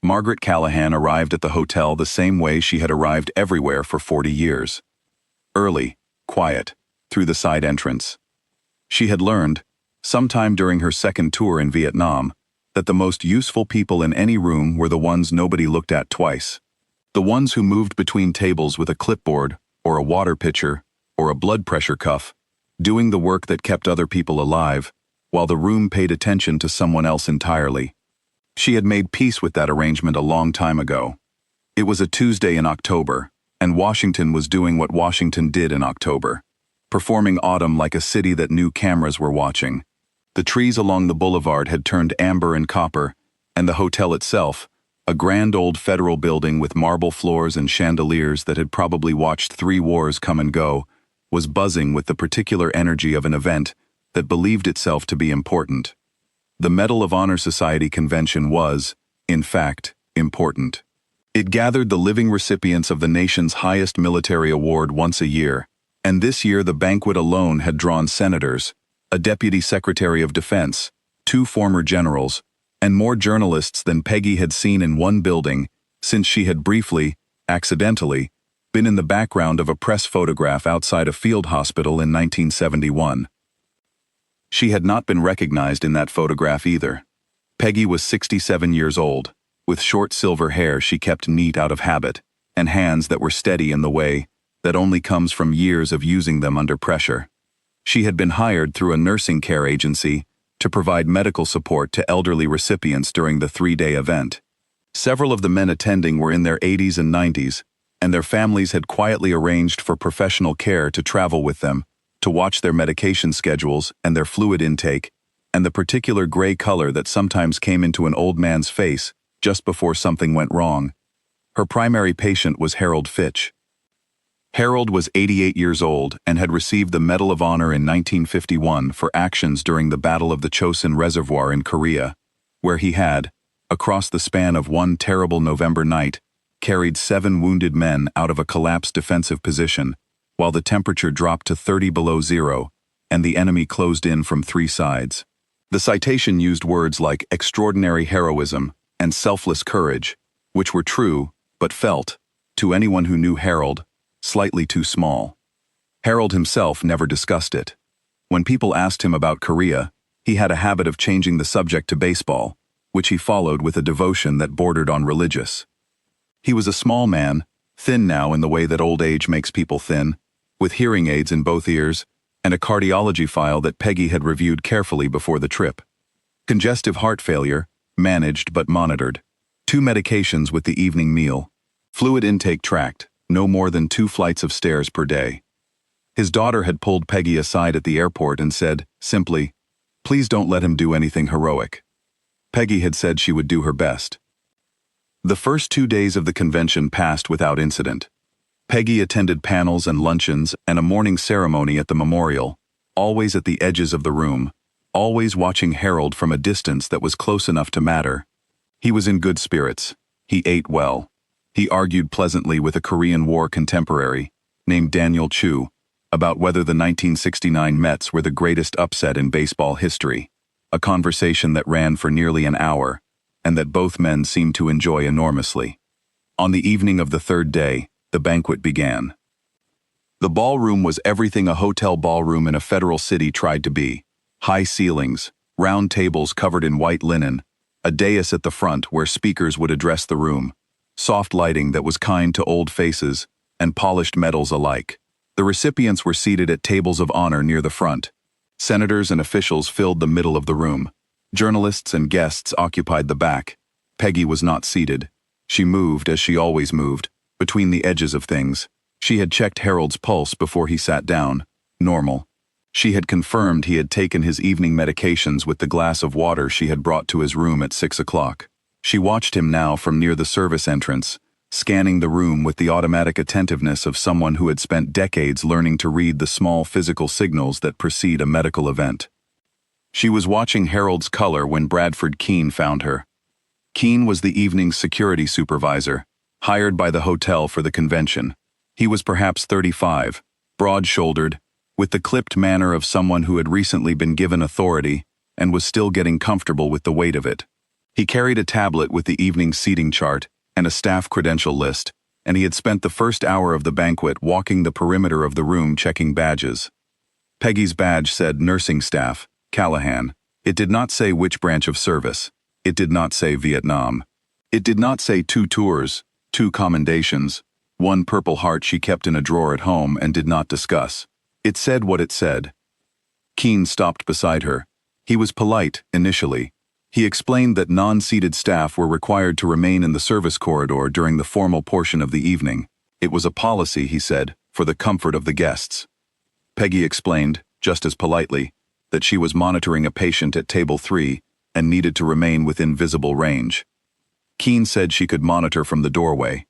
Margaret Callahan arrived at the hotel the same way she had arrived everywhere for 40 years. Early, quiet, through the side entrance. She had learned, sometime during her second tour in Vietnam, that the most useful people in any room were the ones nobody looked at twice. The ones who moved between tables with a clipboard, or a water pitcher, or a blood pressure cuff, doing the work that kept other people alive, while the room paid attention to someone else entirely. She had made peace with that arrangement a long time ago. It was a Tuesday in October, and Washington was doing what Washington did in October, performing autumn like a city that knew cameras were watching. The trees along the boulevard had turned amber and copper, and the hotel itself, a grand old federal building with marble floors and chandeliers that had probably watched 3 wars come and go, was buzzing with the particular energy of an event that believed itself to be important. The Medal of Honor Society convention was, in fact, important. It gathered the living recipients of the nation's highest military award once a year, and this year the banquet alone had drawn senators, a deputy secretary of defense, 2 former generals, and more journalists than Peggy had seen in one building since she had briefly, accidentally, been in the background of a press photograph outside a field hospital in 1971. She had not been recognized in that photograph either. Peggy was 67 years old, with short silver hair she kept neat out of habit, and hands that were steady in the way that only comes from years of using them under pressure. She had been hired through a nursing care agency to provide medical support to elderly recipients during the 3-day event. Several of the men attending were in their 80s and 90s, and their families had quietly arranged for professional care to travel with them, to watch their medication schedules and their fluid intake, and the particular gray color that sometimes came into an old man's face just before something went wrong. Her primary patient was Harold Fitch. Harold was 88 years old and had received the Medal of Honor in 1951 for actions during the Battle of the Chosin Reservoir in Korea, where he had, across the span of one terrible November night, carried 7 wounded men out of a collapsed defensive position, while the temperature dropped to 30 below zero, and the enemy closed in from 3 sides. The citation used words like extraordinary heroism and selfless courage, which were true, but felt, to anyone who knew Harold, slightly too small. Harold himself never discussed it. When people asked him about Korea, he had a habit of changing the subject to baseball, which he followed with a devotion that bordered on religious. He was a small man, thin now in the way that old age makes people thin, with hearing aids in both ears, and a cardiology file that Peggy had reviewed carefully before the trip. Congestive heart failure, managed but monitored. 2 medications with the evening meal. Fluid intake tracked, no more than 2 flights of stairs per day. His daughter had pulled Peggy aside at the airport and said, simply, "Please don't let him do anything heroic." Peggy had said she would do her best. The first 2 days of the convention passed without incident. Peggy attended panels and luncheons and a morning ceremony at the memorial, always at the edges of the room, always watching Harold from a distance that was close enough to matter. He was in good spirits. He ate well. He argued pleasantly with a Korean War contemporary, named Daniel Chu, about whether the 1969 Mets were the greatest upset in baseball history, a conversation that ran for nearly an hour, and that both men seemed to enjoy enormously. On the evening of the 3rd day, the banquet began. The ballroom was everything a hotel ballroom in a federal city tried to be. High ceilings, round tables covered in white linen, a dais at the front where speakers would address the room, soft lighting that was kind to old faces, and polished metals alike. The recipients were seated at tables of honor near the front. Senators and officials filled the middle of the room. Journalists and guests occupied the back. Peggy was not seated. She moved, as she always moved, between the edges of things. She had checked Harold's pulse before he sat down. Normal. She had confirmed he had taken his evening medications with the glass of water she had brought to his room at 6 o'clock. She watched him now from near the service entrance, scanning the room with the automatic attentiveness of someone who had spent decades learning to read the small physical signals that precede a medical event. She was watching Harold's color when Bradford Keene found her. Keene was the evening's security supervisor, hired by the hotel for the convention. He was perhaps 35, broad-shouldered, with the clipped manner of someone who had recently been given authority and was still getting comfortable with the weight of it. He carried a tablet with the evening seating chart and a staff credential list, and he had spent the first hour of the banquet walking the perimeter of the room checking badges. Peggy's badge said nursing staff, Callahan. It did not say which branch of service. It did not say Vietnam. It did not say 2 tours, 2 commendations, 1 Purple Heart she kept in a drawer at home and did not discuss. It said what it said. Keene stopped beside her. He was polite, initially. He explained that non-seated staff were required to remain in the service corridor during the formal portion of the evening. It was a policy, he said, for the comfort of the guests. Peggy explained, just as politely, that she was monitoring a patient at table 3 and needed to remain within visible range. Keene said she could monitor from the doorway.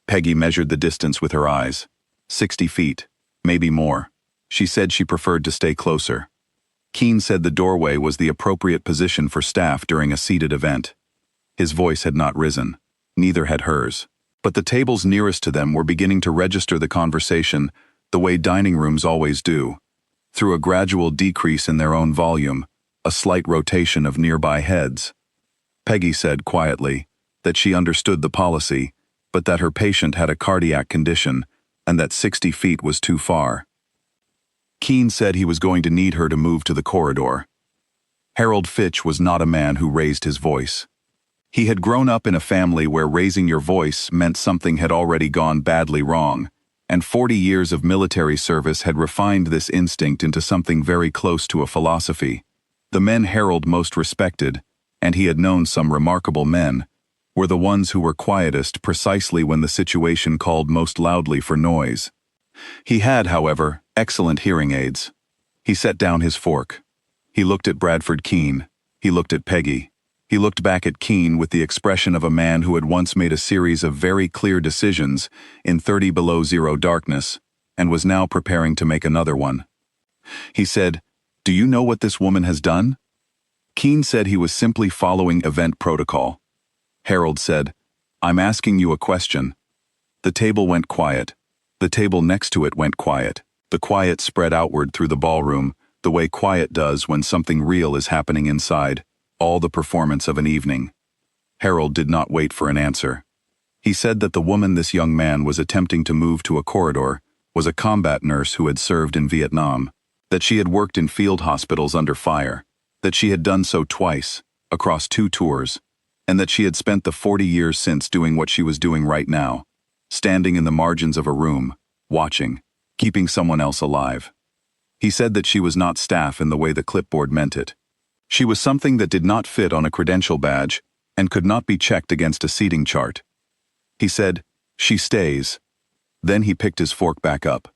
Peggy measured the distance with her eyes. 60 feet, maybe more. She said she preferred to stay closer. Keene said the doorway was the appropriate position for staff during a seated event. His voice had not risen. Neither had hers. But the tables nearest to them were beginning to register the conversation the way dining rooms always do, through a gradual decrease in their own volume, a slight rotation of nearby heads. Peggy said quietly that she understood the policy, but that her patient had a cardiac condition and that 60 feet was too far. Keene said he was going to need her to move to the corridor. Harold Fitch was not a man who raised his voice. He had grown up in a family where raising your voice meant something had already gone badly wrong, and 40 years of military service had refined this instinct into something very close to a philosophy. The men Harold most respected, and he had known some remarkable men, were the ones who were quietest precisely when the situation called most loudly for noise. He had, however, excellent hearing aids. He set down his fork. He looked at Bradford Keene. He looked at Peggy. He looked back at Keene with the expression of a man who had once made a series of very clear decisions in 30 below zero darkness, and was now preparing to make another one. He said, "Do you know what this woman has done?" Keene said he was simply following event protocol. Harold said, "I'm asking you a question." The table went quiet. The table next to it went quiet. The quiet spread outward through the ballroom, the way quiet does when something real is happening inside, all the performance of an evening. Harold did not wait for an answer. He said that the woman this young man was attempting to move to a corridor was a combat nurse who had served in Vietnam, that she had worked in field hospitals under fire, that she had done so twice, across 2 tours, and that she had spent the 40 years since doing what she was doing right now, standing in the margins of a room, watching, keeping someone else alive. He said that she was not staff in the way the clipboard meant it. She was something that did not fit on a credential badge and could not be checked against a seating chart. He said, "She stays." Then he picked his fork back up.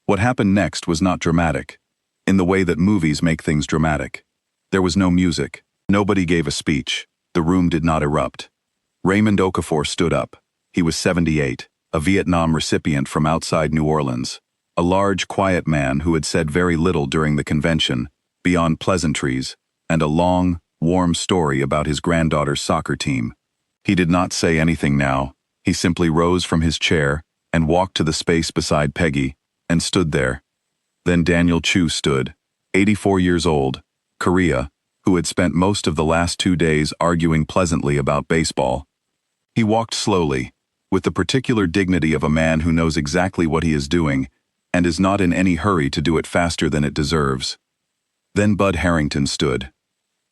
What happened next was not dramatic, in the way that movies make things dramatic. There was no music. Nobody gave a speech. The room did not erupt. Raymond Okafor stood up. He was 78, a Vietnam recipient from outside New Orleans, a large, quiet man who had said very little during the convention, beyond pleasantries, and a long, warm story about his granddaughter's soccer team. He did not say anything now. He simply rose from his chair and walked to the space beside Peggy and stood there. Then Daniel Chu stood, 84 years old, Korea, who had spent most of the last 2 days arguing pleasantly about baseball. He walked slowly, with the particular dignity of a man who knows exactly what he is doing and is not in any hurry to do it faster than it deserves. Then Bud Harrington stood.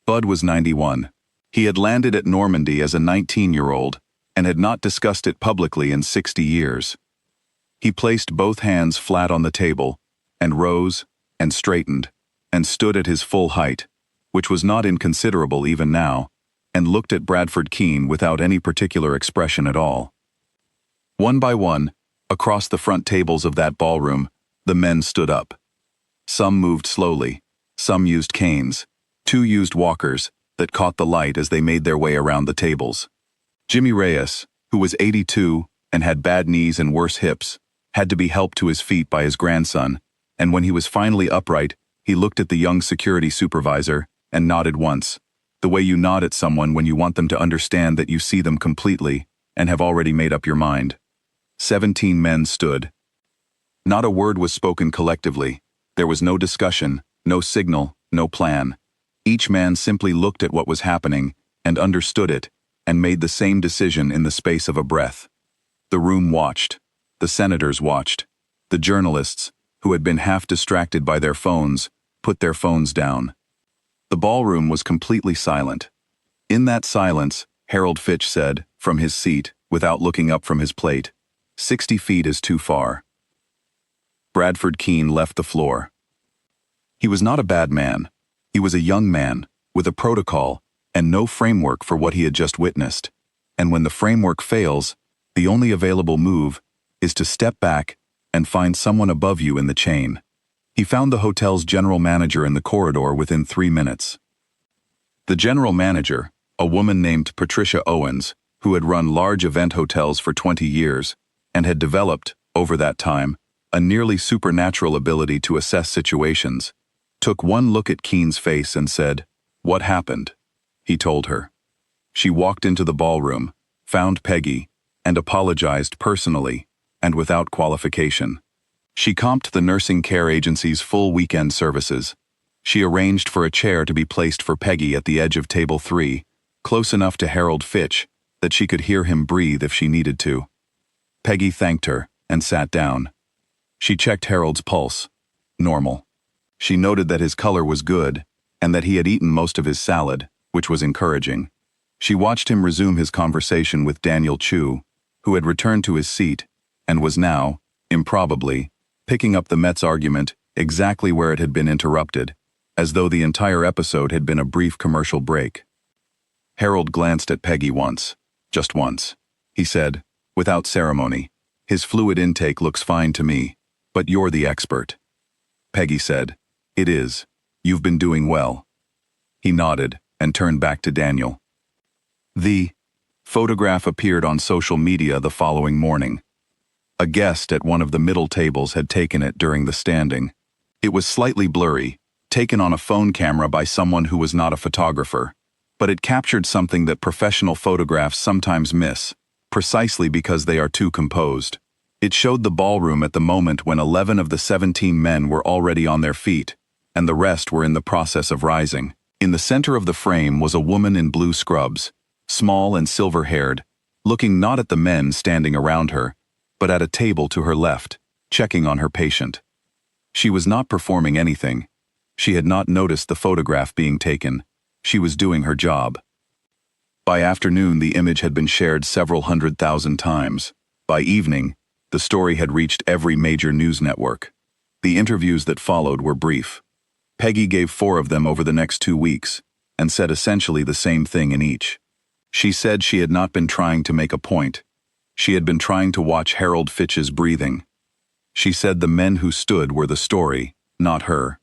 Bud was 91. He had landed at Normandy as a 19-year-old and had not discussed it publicly in 60 years. He placed both hands flat on the table and rose and straightened and stood at his full height, which was not inconsiderable even now, and looked at Bradford Keene without any particular expression at all. One by one, across the front tables of that ballroom, the men stood up. Some moved slowly, some used canes, 2 used walkers that caught the light as they made their way around the tables. Jimmy Reyes, who was 82 and had bad knees and worse hips, had to be helped to his feet by his grandson, and when he was finally upright, he looked at the young security supervisor and nodded once, the way you nod at someone when you want them to understand that you see them completely and have already made up your mind. 17 men stood. Not a word was spoken collectively. There was no discussion, no signal, no plan. Each man simply looked at what was happening and understood it, and made the same decision in the space of a breath. The room watched. The senators watched. The journalists, who had been half distracted by their phones, put their phones down. The ballroom was completely silent. In that silence, Harold Fitch said, from his seat, without looking up from his plate, 60 feet is too far. Bradford Keene left the floor. He was not a bad man. He was a young man, with a protocol, and no framework for what he had just witnessed. And when the framework fails, the only available move is to step back and find someone above you in the chain. He found the hotel's general manager in the corridor within 3 minutes. The general manager, a woman named Patricia Owens, who had run large event hotels for 20 years, and had developed, over that time, a nearly supernatural ability to assess situations, took one look at Keene's face and said, "What happened?" He told her. She walked into the ballroom, found Peggy, and apologized personally, and without qualification. She comped the nursing care agency's full weekend services. She arranged for a chair to be placed for Peggy at the edge of table 3, close enough to Harold Fitch that she could hear him breathe if she needed to. Peggy thanked her and sat down. She checked Harold's pulse. Normal. She noted that his color was good and that he had eaten most of his salad, which was encouraging. She watched him resume his conversation with Daniel Chu, who had returned to his seat and was now, improbably, picking up the Mets argument exactly where it had been interrupted, as though the entire episode had been a brief commercial break. Harold glanced at Peggy once, just once. He said, without ceremony, "His fluid intake looks fine to me, but you're the expert." Peggy said, "It is. You've been doing well." He nodded and turned back to Daniel. The photograph appeared on social media the following morning. A guest at one of the middle tables had taken it during the standing. It was slightly blurry, taken on a phone camera by someone who was not a photographer, but it captured something that professional photographs sometimes miss, precisely because they are too composed. It showed the ballroom at the moment when 11 of the 17 men were already on their feet, and the rest were in the process of rising. In the center of the frame was a woman in blue scrubs, small and silver-haired, looking not at the men standing around her, but at a table to her left, checking on her patient. She was not performing anything. She had not noticed the photograph being taken. She was doing her job. By afternoon, the image had been shared several 100,000 times. By evening, the story had reached every major news network. The interviews that followed were brief. Peggy gave 4 of them over the next 2 weeks, and said essentially the same thing in each. She said she had not been trying to make a point. She had been trying to watch Harold Fitch's breathing. She said the men who stood were the story, not her.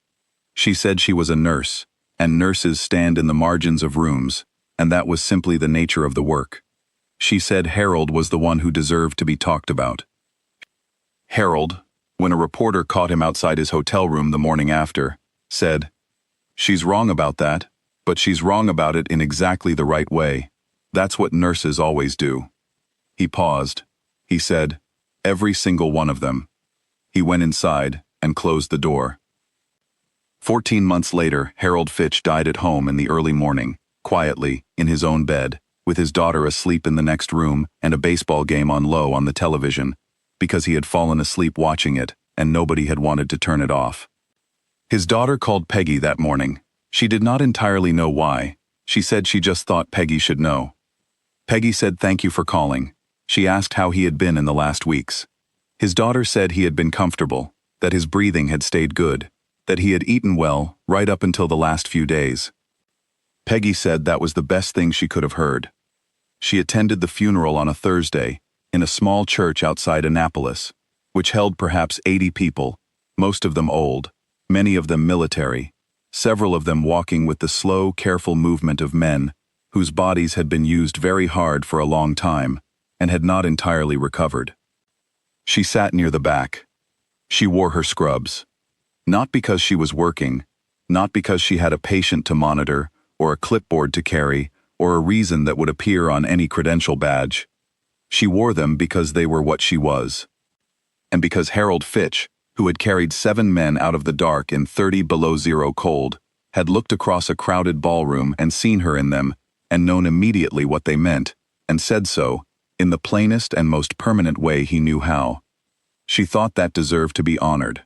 She said she was a nurse, and nurses stand in the margins of rooms, and that was simply the nature of the work. She said Harold was the one who deserved to be talked about. Harold, when a reporter caught him outside his hotel room the morning after, said, "She's wrong about that, but she's wrong about it in exactly the right way. That's what nurses always do." He paused. He said, "Every single one of them." He went inside and closed the door. 14 months later, Harold Fitch died at home in the early morning, quietly, in his own bed, with his daughter asleep in the next room and a baseball game on low on the television, because he had fallen asleep watching it and nobody had wanted to turn it off. His daughter called Peggy that morning. She did not entirely know why. She said she just thought Peggy should know. Peggy said thank you for calling. She asked how he had been in the last weeks. His daughter said he had been comfortable, that his breathing had stayed good, that he had eaten well right up until the last few days. Peggy said that was the best thing she could have heard. She attended the funeral on a Thursday, in a small church outside Annapolis, which held perhaps 80 people, most of them old, many of them military, several of them walking with the slow, careful movement of men whose bodies had been used very hard for a long time and had not entirely recovered. She sat near the back. She wore her scrubs. Not because she was working, not because she had a patient to monitor, or a clipboard to carry, or a reason that would appear on any credential badge. She wore them because they were what she was. And because Harold Fitch, who had carried 7 men out of the dark in 30 below zero cold, had looked across a crowded ballroom and seen her in them, and known immediately what they meant, and said so, in the plainest and most permanent way he knew how. She thought that deserved to be honored.